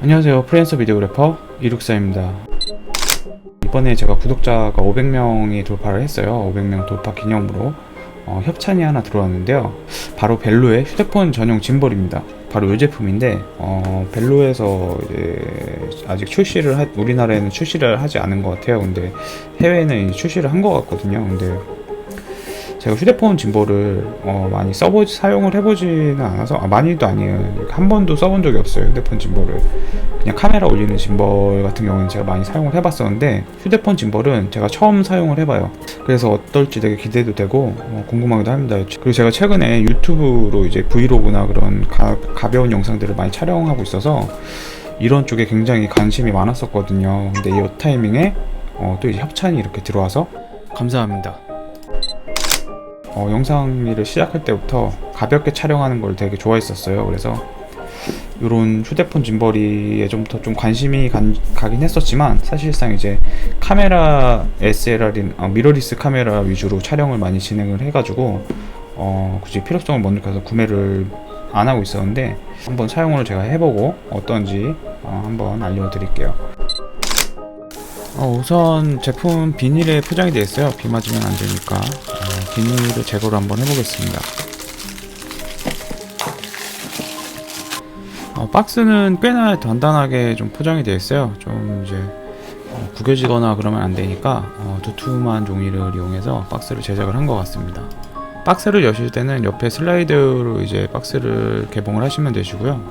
안녕하세요, 프리랜서 비디오그래퍼 이룩사입니다. 이번에 제가 구독자가 500명이 돌파를 했어요. 500명 돌파 기념으로 협찬이 하나 들어왔는데요. 바로 벨로의 휴대폰 전용 짐벌입니다. 바로 이 제품인데 벨로에서 이제 아직 우리나라에는 출시를 하지 않은 것 같아요. 근데 해외에는 출시를 한 것 같거든요. 근데 제가 휴대폰 짐벌을 많이 사용을 해보지는 않아서, 많이도 아니에요. 한 번도 써본 적이 없어요. 휴대폰 짐벌을 그냥 카메라 올리는 짐벌 같은 경우는 제가 많이 사용을 해봤었는데, 휴대폰 짐벌은 제가 처음 사용을 해봐요. 그래서 어떨지 되게 기대도 되고 궁금하기도 합니다. 그리고 제가 최근에 유튜브로 이제 브이로그나 그런 가벼운 영상들을 많이 촬영하고 있어서 이런 쪽에 굉장히 관심이 많았었거든요. 근데 이 타이밍에 또 이제 협찬이 이렇게 들어와서 감사합니다. 영상 일을 시작할 때부터 가볍게 촬영하는 걸 되게 좋아했었어요. 그래서 이런 휴대폰 짐벌이 예전부터 좀 관심이 가긴 했었지만, 사실상 이제 카메라 SLR인 미러리스 카메라 위주로 촬영을 많이 진행을 해가지고 굳이 필요성을 못 느껴서 구매를 안 하고 있었는데, 한번 사용을 제가 해보고 어떤지 한번 알려드릴게요. 우선 제품 비닐에 포장이 되어 있어요. 비 맞으면 안 되니까 비닐을 제거를 한번 해보겠습니다. 박스는 꽤나 단단하게 좀 포장이 되어 있어요. 좀 이제 구겨지거나 그러면 안 되니까 두툼한 종이를 이용해서 박스를 제작을 한 것 같습니다. 박스를 여실 때는 옆에 슬라이드로 이제 박스를 개봉을 하시면 되시고요.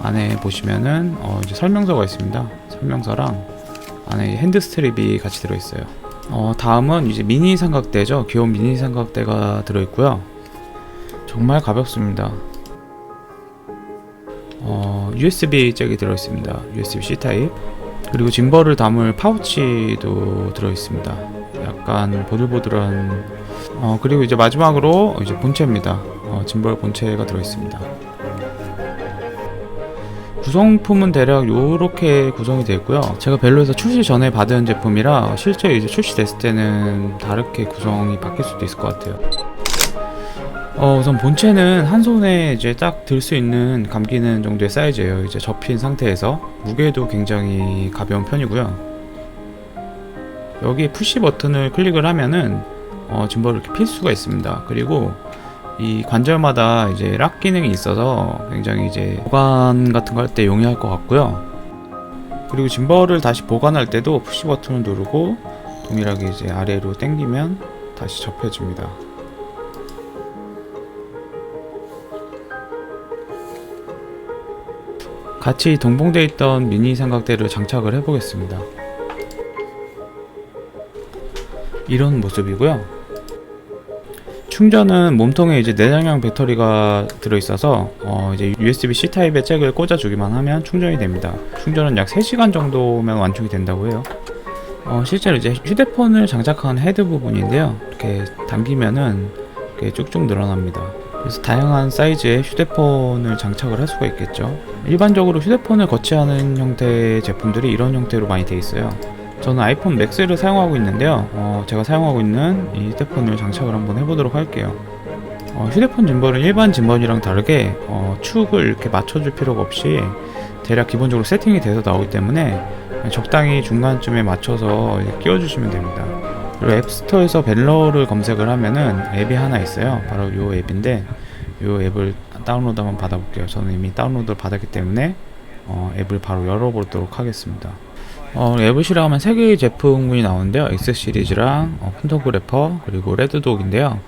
안에 보시면은 이제 설명서가 있습니다. 설명서랑 안에 핸드 스트립이 같이 들어있어요. 다음은 이제 미니 삼각대죠. 귀여운 미니 삼각대가 들어있고요. 정말 가볍습니다. USB 잭이 들어있습니다. USB-C 타입. 그리고 짐벌을 담을 파우치도 들어있습니다. 약간 보들보들한. 그리고 이제 마지막으로 이제 본체입니다. 짐벌 본체가 들어있습니다. 구성품은 대략 이렇게 구성이 되어 있고요. 제가 벨로에서 출시 전에 받은 제품이라 실제 이제 출시됐을 때는 다르게 구성이 바뀔 수도 있을 것 같아요. 우선 본체는 한 손에 이제 딱 들 수 있는 감기는 정도의 사이즈예요. 이제 접힌 상태에서 무게도 굉장히 가벼운 편이고요. 여기 푸시 버튼을 클릭을 하면은 짐벌을 이렇게 필 수가 있습니다. 그리고 이 관절마다 이제 락 기능이 있어서 굉장히 이제 보관 같은 거 할 때 용이할 것 같고요. 그리고 짐벌을 다시 보관할 때도 푸시 버튼을 누르고 동일하게 이제 아래로 당기면 다시 접혀집니다. 같이 동봉되어 있던 미니 삼각대를 장착을 해보겠습니다. 이런 모습이고요. 충전은 몸통에 이제 내장형 배터리가 들어있어서 이제 USB-C 타입의 잭을 꽂아주기만 하면 충전이 됩니다. 충전은 약 3시간 정도면 완충이 된다고 해요. 실제로 이제 휴대폰을 장착한 헤드 부분인데요. 이렇게 당기면은 이렇게 쭉쭉 늘어납니다. 그래서 다양한 사이즈의 휴대폰을 장착을 할 수가 있겠죠. 일반적으로 휴대폰을 거치하는 형태의 제품들이 이런 형태로 많이 되어 있어요. 저는 아이폰 맥스를 사용하고 있는데요. 제가 사용하고 있는 이 휴대폰을 장착을 한번 해보도록 할게요. 휴대폰 짐벌은 일반 짐벌이랑 다르게 축을 이렇게 맞춰줄 필요가 없이 대략 기본적으로 세팅이 돼서 나오기 때문에 적당히 중간쯤에 맞춰서 끼워주시면 됩니다. 그리고 앱스토어에서 벨로를 검색을 하면은 앱이 하나 있어요. 바로 이 앱인데, 이 앱을 다운로드 한번 받아볼게요. 저는 이미 다운로드를 받았기 때문에 앱을 바로 열어보도록 하겠습니다. 앱을 실행하면 3개의 제품군이 나오는데요. X 시리즈랑 폰토그래퍼, 그리고 레드독인데요.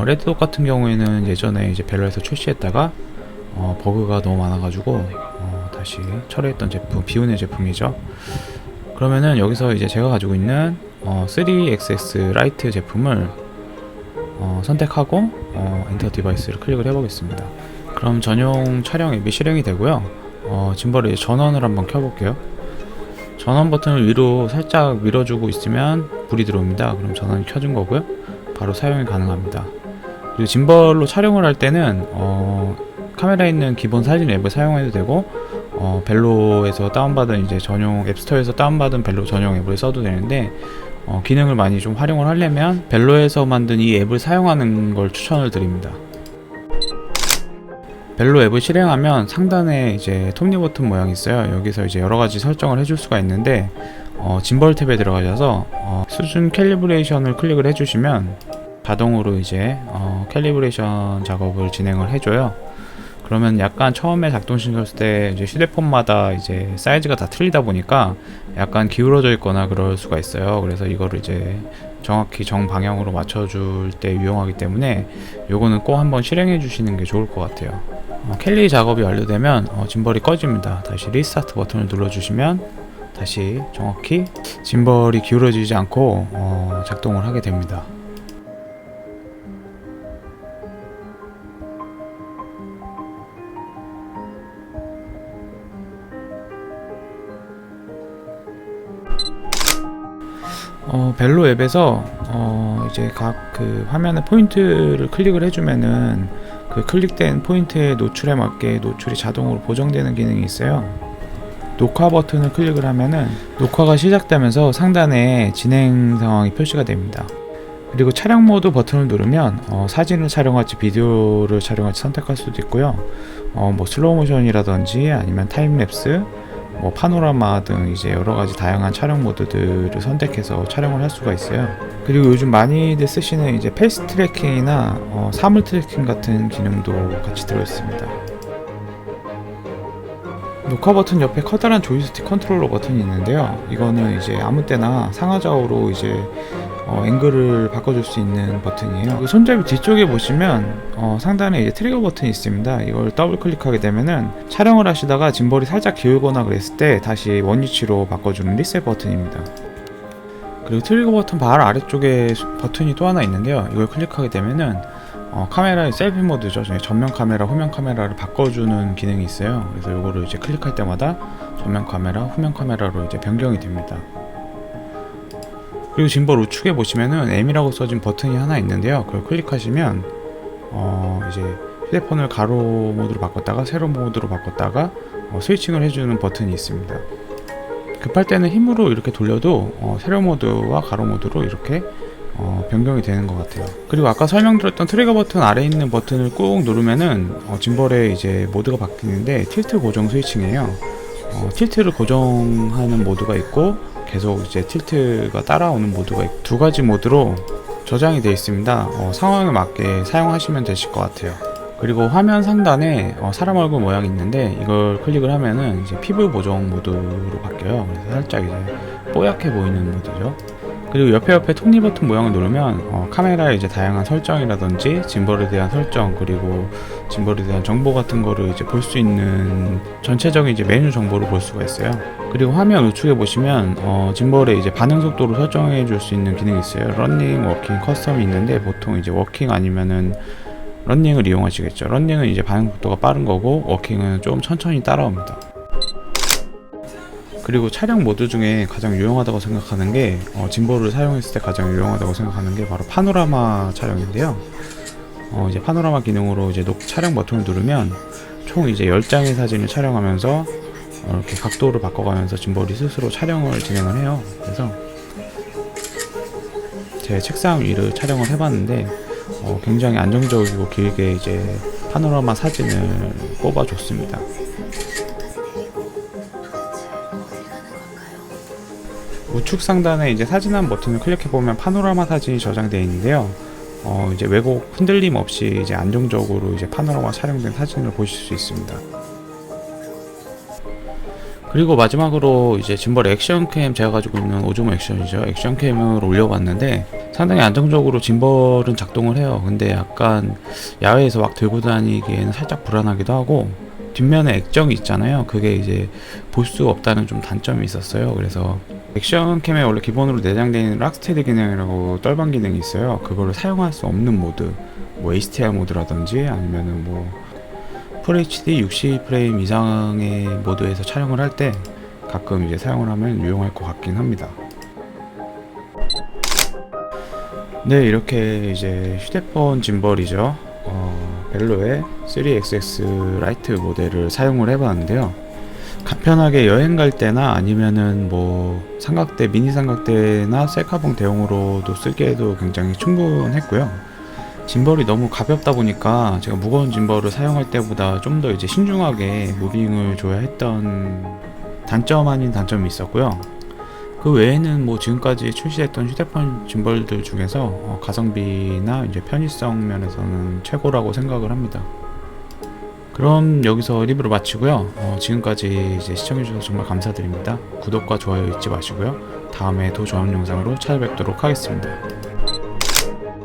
레드독 같은 경우에는 예전에 이제 벨로에서 출시했다가 버그가 너무 많아가지고 다시 철회했던 제품, 비운의 제품이죠. 그러면은 여기서 이제 제가 가지고 있는 3XS 라이트 제품을 선택하고 엔터 디바이스를 클릭을 해보겠습니다. 그럼 전용 촬영 앱이 실행이 되고요. 짐벌의 전원을 한번 켜볼게요. 전원 버튼을 위로 살짝 밀어주고 있으면 불이 들어옵니다. 그럼 전원이 켜진 거고요. 바로 사용이 가능합니다. 그리고 짐벌로 촬영을 할 때는 카메라에 있는 기본 사진 앱을 사용해도 되고, 벨로에서 다운받은 이제 전용 앱스토어에서 다운받은 벨로 전용 앱을 써도 되는데, 기능을 많이 좀 활용을 하려면 벨로에서 만든 이 앱을 사용하는 걸 추천을 드립니다. 벨로 앱을 실행하면 상단에 이제 톱니 버튼 모양이 있어요. 여기서 이제 여러 가지 설정을 해줄 수가 있는데 짐벌 탭에 들어가셔서 수준 캘리브레이션을 클릭을 해주시면 자동으로 이제 캘리브레이션 작업을 진행을 해줘요. 그러면 약간 처음에 작동시켰을 때 이제 휴대폰마다 이제 사이즈가 다 틀리다 보니까 약간 기울어져 있거나 그럴 수가 있어요. 그래서 이거를 이제 정확히 정방향으로 맞춰줄 때 유용하기 때문에 요거는 꼭 한번 실행해 주시는 게 좋을 것 같아요. 캘리 작업이 완료되면 짐벌이 꺼집니다. 다시 리스타트 버튼을 눌러주시면 다시 정확히 짐벌이 기울어지지 않고 작동을 하게 됩니다. 벨로 앱에서 이제 각 그 화면의 포인트를 클릭을 해주면은 그 클릭된 포인트의 노출에 맞게 노출이 자동으로 보정되는 기능이 있어요. 녹화 버튼을 클릭을 하면은 녹화가 시작되면서 상단에 진행 상황이 표시가 됩니다. 그리고 촬영 모드 버튼을 누르면 사진을 촬영할지 비디오를 촬영할지 선택할 수도 있고요. 뭐 슬로우 모션이라든지 아니면 타임랩스, 뭐 파노라마 등 이제 여러 가지 다양한 촬영 모드들을 선택해서 촬영을 할 수가 있어요. 그리고 요즘 많이들 쓰시는 이제 페이스 트래킹이나 사물 트래킹 같은 기능도 같이 들어있습니다. 녹화 버튼 옆에 커다란 조이스틱 컨트롤러 버튼이 있는데요. 이거는 이제 아무 때나 상하좌우로 이제 앵글을 바꿔줄 수 있는 버튼이에요. 손잡이 뒤쪽에 보시면 상단에 이제 트리거 버튼이 있습니다. 이걸 더블 클릭하게 되면은 촬영을 하시다가 짐벌이 살짝 기울거나 그랬을 때 다시 원위치로 바꿔주는 리셋 버튼입니다. 그리고 트리거 버튼 바로 아래쪽에 버튼이 또 하나 있는데요. 이걸 클릭하게 되면은 카메라의 셀피 모드죠. 전면 카메라, 후면 카메라를 바꿔주는 기능이 있어요. 그래서 이거를 이제 클릭할 때마다 전면 카메라, 후면 카메라로 이제 변경이 됩니다. 그리고 짐벌 우측에 보시면은 M이라고 써진 버튼이 하나 있는데요. 그걸 클릭하시면 이제 휴대폰을 가로 모드로 바꿨다가 세로 모드로 바꿨다가 스위칭을 해주는 버튼이 있습니다. 급할 때는 힘으로 이렇게 돌려도 세로 모드와 가로 모드로 이렇게 변경이 되는 것 같아요. 그리고 아까 설명드렸던 트리거 버튼 아래에 있는 버튼을 꾹 누르면은 짐벌의 이제 모드가 바뀌는데 틸트 고정 스위칭이에요. 틸트를 고정하는 모드가 있고 계속 이제 틸트가 따라오는 모드가 있고 두 가지 모드로 저장이 되어 있습니다. 상황에 맞게 사용하시면 되실 것 같아요. 그리고 화면 상단에 사람 얼굴 모양이 있는데 이걸 클릭을 하면은 이제 피부 보정 모드로 바뀌어요. 그래서 살짝 이제 뽀얗게 보이는 모드죠. 그리고 옆에 톱니 버튼 모양을 누르면 카메라의 이제 다양한 설정이라든지 짐벌에 대한 설정, 그리고 짐벌에 대한 정보 같은 거를 이제 볼 수 있는 전체적인 이제 메뉴 정보를 볼 수가 있어요. 그리고 화면 우측에 보시면 짐벌의 이제 반응 속도를 설정해 줄 수 있는 기능이 있어요. 러닝, 워킹, 커스텀이 있는데 보통 이제 워킹 아니면은 러닝을 이용하시겠죠. 러닝은 이제 반응 속도가 빠른 거고 워킹은 좀 천천히 따라옵니다. 그리고 촬영 모드 중에 가장 유용하다고 생각하는 게 짐벌을 사용했을 때 가장 유용하다고 생각하는 게 바로 파노라마 촬영인데요. 이제 파노라마 기능으로 이제 촬영 버튼을 누르면 총 이제 10장의 사진을 촬영하면서 이렇게 각도를 바꿔가면서 짐벌이 스스로 촬영을 진행을 해요. 그래서 제 책상 위를 촬영을 해봤는데 굉장히 안정적이고 길게 이제 파노라마 사진을 뽑아줬습니다. 우측 상단에 이제 사진한 버튼을 클릭해 보면 파노라마 사진이 저장되어 있는데요. 이제 왜곡 흔들림 없이 이제 안정적으로 이제 파노라마 촬영된 사진을 보실 수 있습니다. 그리고 마지막으로 이제 짐벌 액션캠, 제가 가지고 있는 오즈모 액션이죠. 액션캠을 올려봤는데 상당히 안정적으로 짐벌은 작동을 해요. 근데 약간 야외에서 막 들고 다니기에는 살짝 불안하기도 하고 뒷면에 액정이 있잖아요. 그게 이제 볼 수가 없다는 좀 단점이 있었어요. 그래서 액션캠에 원래 기본으로 내장되어 있는 락스테디 기능이라고 떨방 기능이 있어요. 그거를 사용할 수 없는 모드, 뭐 HDR 모드라든지 아니면은 뭐 FHD 60프레임 이상의 모드에서 촬영을 할 때 가끔 이제 사용을 하면 유용할 것 같긴 합니다. 네, 이렇게 이제 휴대폰 짐벌이죠. 벨로의 3XS 라이트 모델을 사용을 해봤는데요. 간편하게 여행 갈 때나 아니면은 뭐 삼각대, 미니 삼각대나 셀카봉 대용으로도 쓰기에도 굉장히 충분했고요. 짐벌이 너무 가볍다 보니까 제가 무거운 짐벌을 사용할 때보다 좀 더 이제 신중하게 무빙을 줘야 했던 단점 아닌 단점이 있었고요. 그 외에는 뭐 지금까지 출시했던 휴대폰 짐벌들 중에서 가성비나 이제 편의성 면에서는 최고라고 생각을 합니다. 그럼 여기서 리뷰를 마치고요. 지금까지 이제 시청해주셔서 정말 감사드립니다. 구독과 좋아요 잊지 마시고요. 다음에 더 좋은 영상으로 찾아뵙도록 하겠습니다.